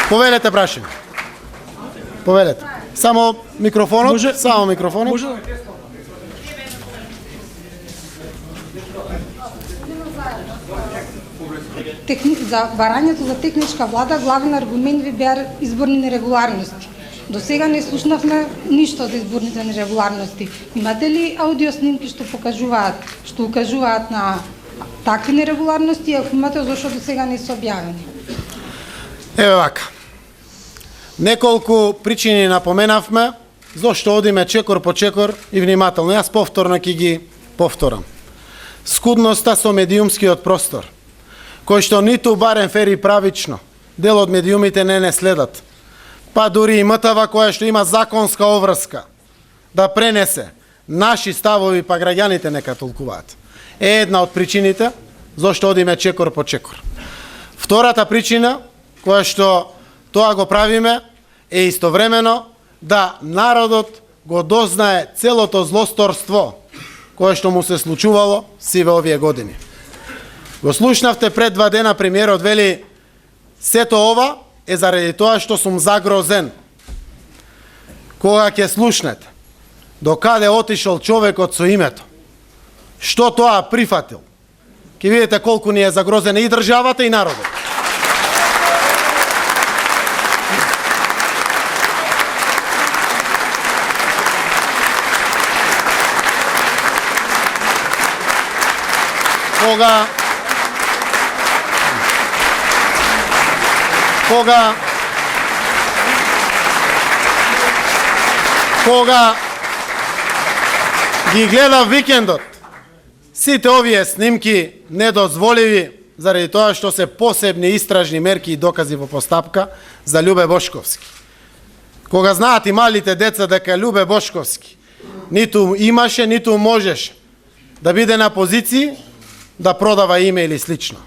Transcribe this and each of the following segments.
Повелете прашање. Повелете. Само микрофонот, само микрофонот. Може За барањето за техничка влада главен аргумент ви беа изборни нерегуларности. До сега не слушнавме ништо за изборните нерегуларности. Имате ли аудио снимки што укажуваат на такви нерегуларности, ако имате, зашто до сега не се објавени? Еве вака. Неколку причини напоменавме зашто одиме чекор по чекор и внимателно. Јас повторно ќе ги повторам. Скудноста со медиумскиот простор, кој што ниту барем фер и правично, дел од медиумите не следат. Па дури и МТВ која што има законска обврска да пренесе наши ставови, па граѓаните нека толкуваат. Е една од причините зашто одиме чекор по чекор. Втората причина, која што тоа го правиме, е истовремено да народот го дознае целото злосторство кое што му се случувало сиве овие години. Го слушнавте пред 2 дена премиерот вели сето ова е заради тоа што сум загрозен. Кога ќе слушнете докаде отишол човекот со името, што тоа прифатил, ќе видите колку ни е загрозена и државата и народот. Кога ги гледав викендот сите овие снимки недозволиви заради тоа што се посебни истражни мерки и докази во постапка за Љубе Бошковски. Кога знаат и малите деца дека Љубе Бошковски ниту имаше, ниту можеше да биде на позиции да продава име или слично.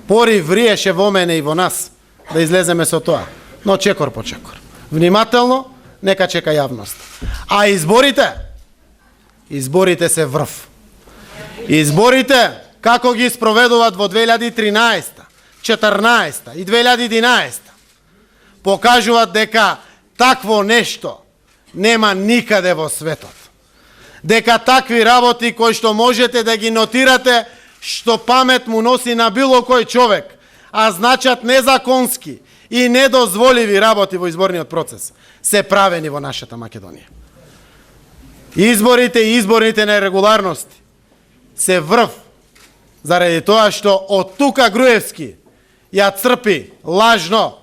Пори вриеше во мене и во нас да излеземе со тоа, но чекор по чекор. Внимателно, нека чека јавност. А изборите се врв. Изборите, како ги спроведуваат во 2013, 2014 и 2011, покажуваат дека такво нешто нема никаде во светот. Дека такви работи кои што можете да ги нотирате, што памет му носи на било кој човек, а значат незаконски и недозволиви работи во изборниот процес, се правени во нашата Македонија. Изборите и изборните нерегуларности се врв заради тоа што од тука Груевски ја црпи лажно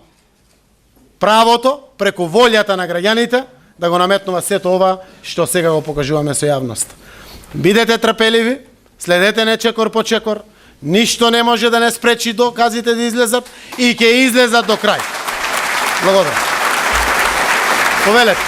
правото преку волјата на граѓаните да го наметнува сето ова што сега го покажуваме со јавност. Бидете трпеливи, следете не чекор по чекор, ништо не може да не спречи доказите да излезат и ќе излезат до крај. Благодарам. Повелете.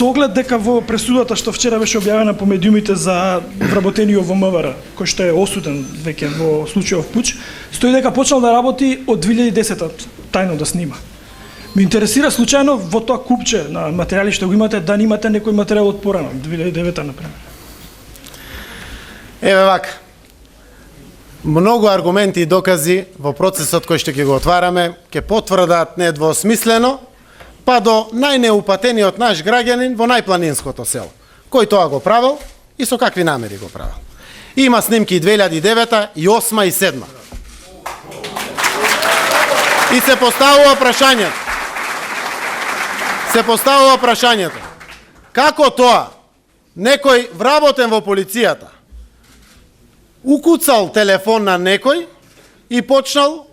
Со оглед дека во пресудата што вчера беше објавена по медиумите за вработениот во МВР, кој што е осуден веќе во случајов пуч, стои дека почнал да работи од 2010-та тајно да снима. Ме интересира случајно во тоа купче на материјали што го имате, да немате некој материјал од порано, 2009-та например. Еве вака. Многу аргументи и докази во процесот кој што ќе го отвараме ќе потврдат недвосмислено па до најнеупатениот наш граѓанин во најпланинското село, кој тоа го правил и со какви намери го правил. Има снимки 2009, и 2008 и 2007. И се поставува прашањето. Како тоа некој вработен во полицијата укуцал телефон на некој и почнал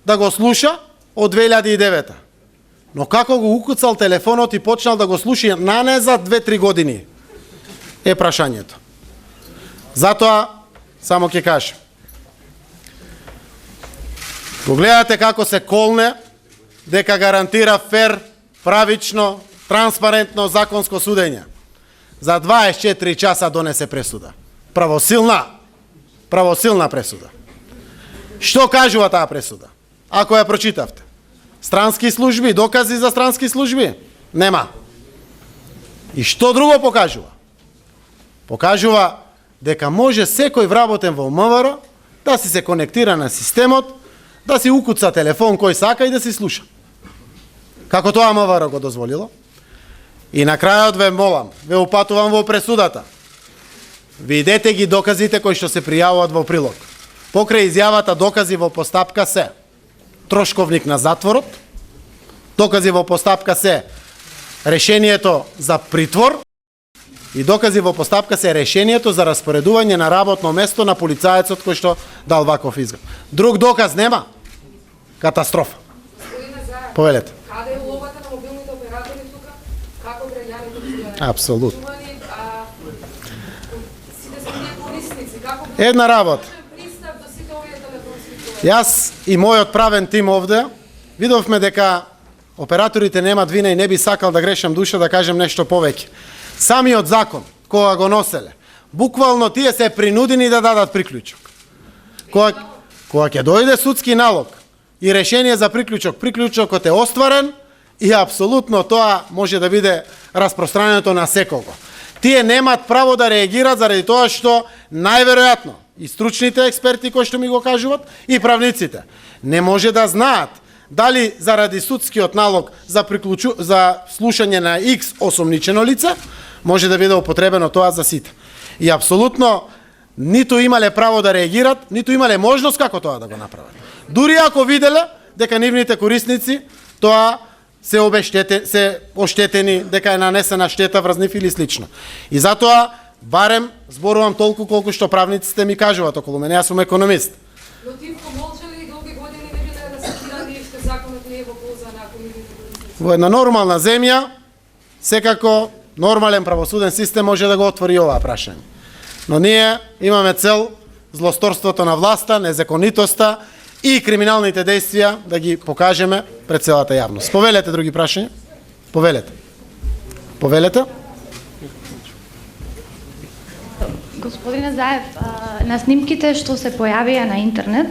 да го слуша од 2009. Но како го укуцал телефонот и почнал да го слуша нанезад 2-3 години е прашањето. Затоа само ќе кажам. Го гледате како се колне дека гарантира фер, правично, транспарентно законско судење. За 24 часа донесе пресуда. Правосилна пресуда. Што кажува таа пресуда? Ако ја прочитавте. Странски служби, докази за странски служби. Нема. И што друго покажува? Покажува дека може секој вработен во МВР да си се конектира на системот, да си укуца телефон кој сака и да си слуша. Како тоа МВР го дозволило. И на крајот ве молам, ве упатувам во пресудата. Видете ги доказите кои што се пријавуваат во прилог. Покрај изјавата докази во постапка се трошковник на затворот, докази во постапка се решението за притвор и докази во постапка се решението за распоредување на работно место на полицаецот кој што дал ваков изгод. Друг доказ нема. Катастрофа. Повелете. Каде е улогата на мобилните оператори тука? Како граѓаните ќе Апсолутно. сите се тие корисници, како Една работа. пристап до сите овие телефонски. Јас и мојот правен тим овде видовме дека операторите немат вина и не би сакал да грешам душа да кажем нешто повеќе. Самиот закон, кога го носеле, буквално тие се принудени да дадат приклучок. Кога ќе дојде судски налог и решение за приклучокот е остварен и апсолутно тоа може да биде распространето на секого. Тие немат право да реагираат заради тоа што најверојатно и стручните експерти кои што ми го кажуваат и правниците не може да знаат дали заради судскиот налог за слушање на X осомничено лице може да биде употребено тоа за сите. И апсолутно ниту имале право да реагираат, ниту имале можност како тоа да го направат. Дури ако виделе дека нивните корисници тоа се оштетени, дека е нанесена штета врз нив или слично. И затоа барем зборувам толку колку што правниците ми кажуваат околу мене, јас сум економист. Но тие помолчале и долги години не биле да се кираат и што законот не е во полза на комунитите корисници. Во една нормална земја, секако нормален правосуден систем може да го отвори оваа прашање. Но ние имаме цел злосторството на власта, незаконитоста и криминалните действија да ги покажеме пред целата јавност. Повелете други прашања? Повелете. Повелете? Господине Заев, на снимките што се појавија на интернет,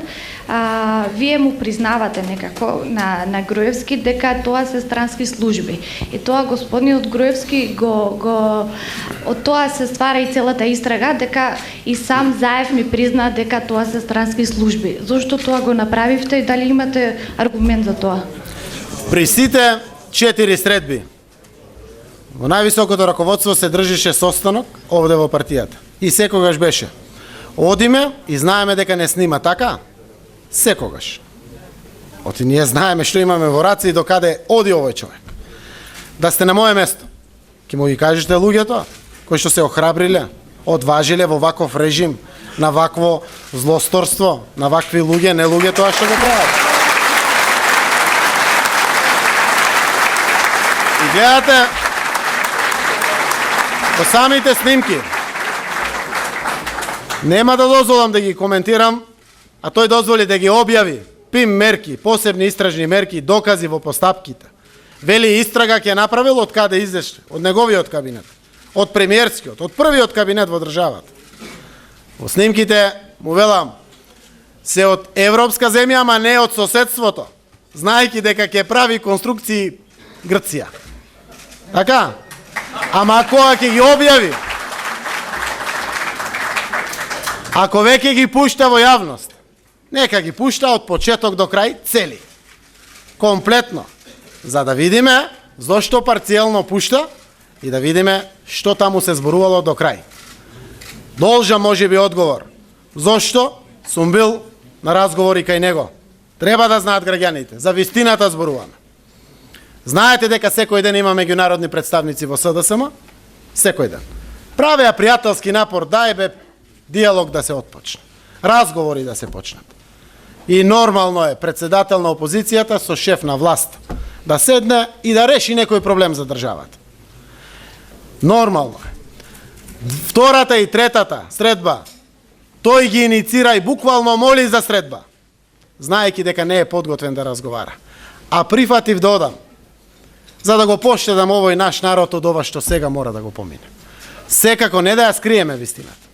вие му признавате некако на Груевски дека тоа се странски служби. И тоа господинот Груевски од тоа се ствара и целата истрага, дека и сам Заев ми призна дека тоа се странски служби. Зошто тоа го направивте и дали имате аргумент за тоа? При сите 4 средби во највисокото раководство се држише состанок овде во партијата. И секогаш беше. Одиме и знаеме дека не снима, така? Секогаш. Оти ние знаеме што имаме во раце и до каде оди овој човек. Да сте на моје место, ќе му ги кажете луѓето кои што се охрабриле, одважиле во ваков режим, на вакво злосторство, на вакви луѓе, не луѓе тоа што го прават. И гледате, по самите снимки, нема да дозволам да ги коментирам, а тој дозволи да ги објави ПИМ мерки, посебни истражни мерки, докази во постапките. Вели истрага ќе направил од каде излезле, од неговиот кабинет, од премиерскиот, од првиот кабинет во државата. Во снимките му велам, се од европска земја, ама не од соседството, знаејќи дека ќе прави конструкции Грција. Така? Ама кога ќе ги објави, ако веќе ги пушта во јавност, нека ги пушта од почеток до крај цели. Комплетно. За да видиме зошто парцијално пушта и да видиме што таму се зборувало до крај. Должам може би одговор. Зошто сум бил на разговори кај него. Треба да знаат граѓаните. За вистината зборуваме. Знаете дека секој ден има меѓународни представници во СДСМ? Секој ден. Правеа пријателски напор, дај бе диалог да се отпочне. Разговори да се почнат. И нормално е председател на опозицијата со шеф на власт да седне и да реши некој проблем за државата. Нормално е. Втората и третата средба, тој ги иницира и буквално моли за средба, знаејќи дека не е подготвен да разговара. А прифатив да одам, за да го поштедам овој наш народ од ова што сега мора да го помине. Секако не да ја скриеме вистината.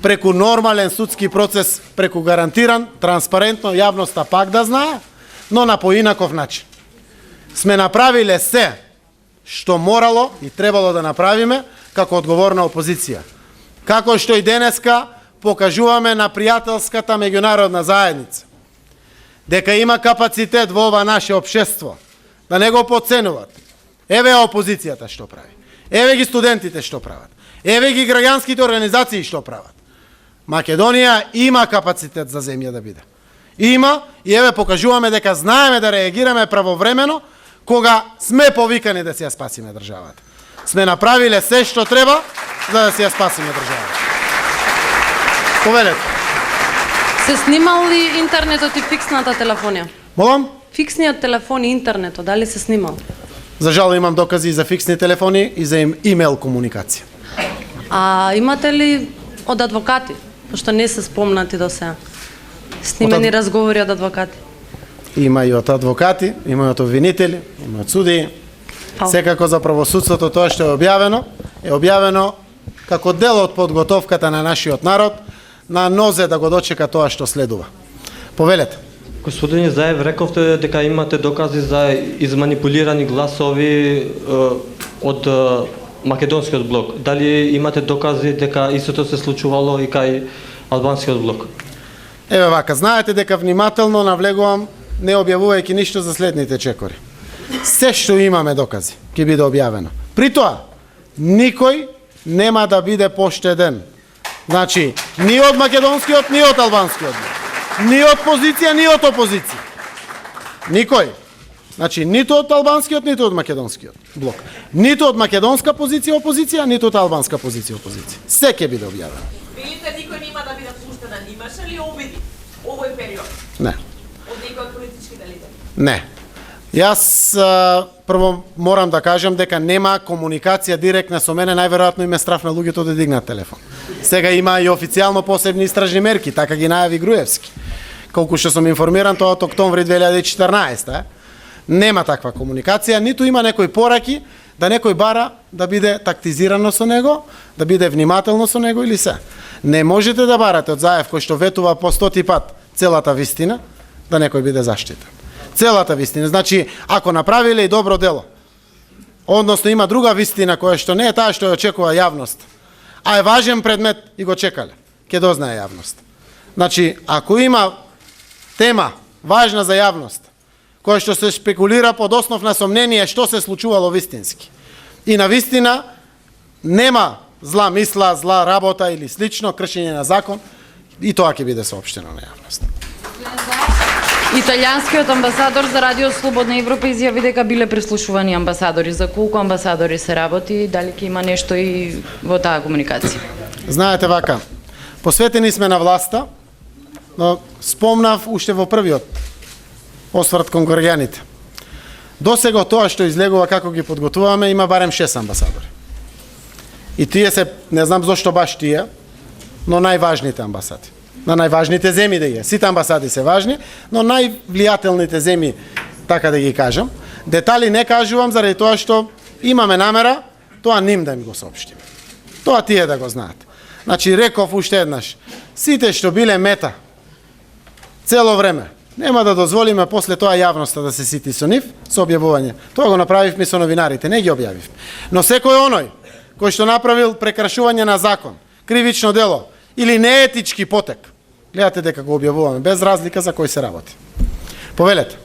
Преку нормален судски процес, преку гарантиран, транспарентно, јавноста пак да знае, но на поинаков начин. Сме направиле се што морало и требало да направиме како одговорна опозиција. Како што и денеска покажуваме на пријателската меѓународна заедница, дека има капацитет во ова наше општество, да не го подценуват. Еве опозицијата што прави. Еве ги студентите што прават. Еве ги граѓанските организации што прават. Македонија има капацитет за земја да биде. Има и еве покажуваме дека знаеме да реагираме правовремено кога сме повикани да си ја спасиме државата. Сме направиле се што треба за да си ја спасиме државата. Повелете. Се снимал ли интернетот и фиксната телефонија? Молам? Фиксниот телефон и интернетот, дали се снимал? За жал имам докази и за фиксни телефони и за имейл комуникација. А имате ли од адвокати? Пошто не се спомнати до сега. Снимени разговори од адвокати. Има и од адвокати, има и од обвинители, има од судии. Секако за правосудството тоа што е објавено како дел од подготовката на нашиот народ на нозе да го дочека тоа што следува. Повелете. Господин Заев, рековте дека имате докази за изманипулирани гласови од македонскиот блок. Дали имате докази дека истото се случувало и кај албанскиот блок? Еве вака, знаете дека внимателно навлегувам не објавувајќи ништо за следните чекори. Се што имаме докази ќе биде објавено. При тоа, никој нема да биде поштеден. Значи, ни од македонскиот, ни од албанскиот блок. Ни од позиција, ни од опозиција. Никој. Значи, ниту од албанскиот, ниту од македонскиот блок. Ниту од македонска позиција опозиција, ниту од албанска позиција опозиција. Се ќе биде објавено. Видите, никој нема да биде пуштен. Имаше ли обиди овој период? Не. Од некој од политичките лидери? Не. Јас прво морам да кажам дека нема комуникација директна со мене, најверојатно им е страф на луѓето да дигнат телефон. Сега има и официјално посебни истражни мерки, така ги најави Груевски. Колку што сум информиран, тоа од октомври 2014. Нема таква комуникација, ниту има некои пораки да некој бара да биде тактизирано со него, да биде внимателно со него или се. Не можете да барате од Заев кој што ветува по 100 пат целата вистина, да некој биде заштитен. Целата вистина. Значи, ако направиле и добро дело, односно има друга вистина која што не е таа што ја очекува јавност, а е важен предмет и го чекале, ќе дознае јавност. Значи, ако има тема важна за јавност, која што се шпекулира под основ на сомнение што се случувало вистински, и на вистина нема зла мисла, зла работа или слично, кршење на закон, и тоа ќе биде соопштено на јавност. Италијанскиот амбасадор за Радио Слободна Европа изјави дека биле прислушувани амбасадори. За колку амбасадори се работи, дали ќе има нешто и во таа комуникација? Знаете вака, посветени сме на власта, но спомнав уште во првиот осврт кон граѓаните. Досега тоа што излегува како ги подготуваме, има барем 6 амбасадори. И тие се, не знам зошто баш тие, но најважните амбасади. На најважните земји да е. Сите амбасади се важни, но највлијателните земји, така да ги кажам. Детали не кажувам заради тоа што имаме намера тоа ним да ми го соопштиме. Тоа тие да го знаат. Значи, реков уште еднаш, сите што биле мета цело време, нема да дозволиме после тоа јавноста да се сити со нив, со објавување. Тоа го направивме со новинарите, не ги објавивме. Но секој оној кој што направил прекршување на закон, кривично дело или неетички потек, гледате дека го објавуваме, без разлика за кој се работи. Повелете.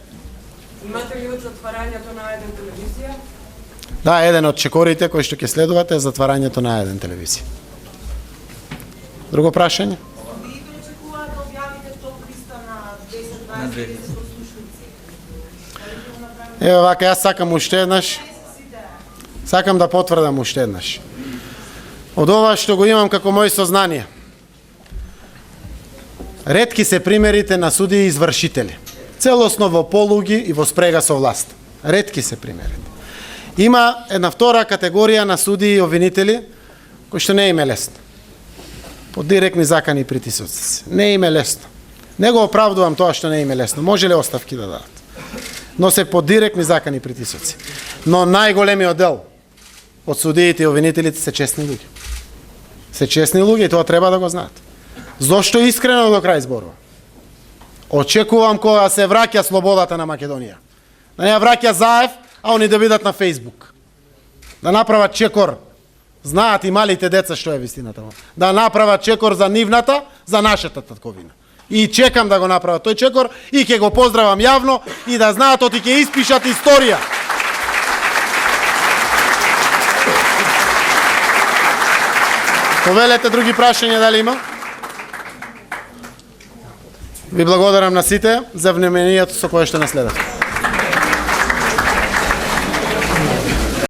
Имате ли од затварањето на еден телевизија? Да, еден од чекорите кои што ќе следувате е затварањето на еден телевизија. Друго прашање? Дали очекуваат да објавите топ листа на 10-20 послушници? Ева вака, јас сакам уште еднаш. Сакам да потврдам уште еднаш. Од ова што го имам како мој сознание, ретки се примерите на судии и извршители. Целосно во полуги и во спрега со власт. Ретки се примерите. Има една втора категорија на судии и обвинители кои што не им е лесно. По директни закани и притисоци. Не им е лесно. Не го оправдувам тоа што не им е лесно. Може ли оставки да дадат? Но се по директни закани и притисоци. Но најголемиот дел од судиите и обвинителите се честни луѓе. Се честни луѓе и тоа треба да го знаат. Зошто искрено до крај зборува? Очекувам кога се враќа слободата на Македонија. Да не ја враќа Заев, а они да бидат на Фејсбук. да направат чекор. Знаат и малите деца што е вистината. Да направат чекор за нивната, за нашата татковина. И чекам да го направат тој чекор и ќе го поздравам јавно и да знаат оти ќе испишат историја. Повелете други прашања дали има? Ви благодарам на сите за вниманието со кое што наследат.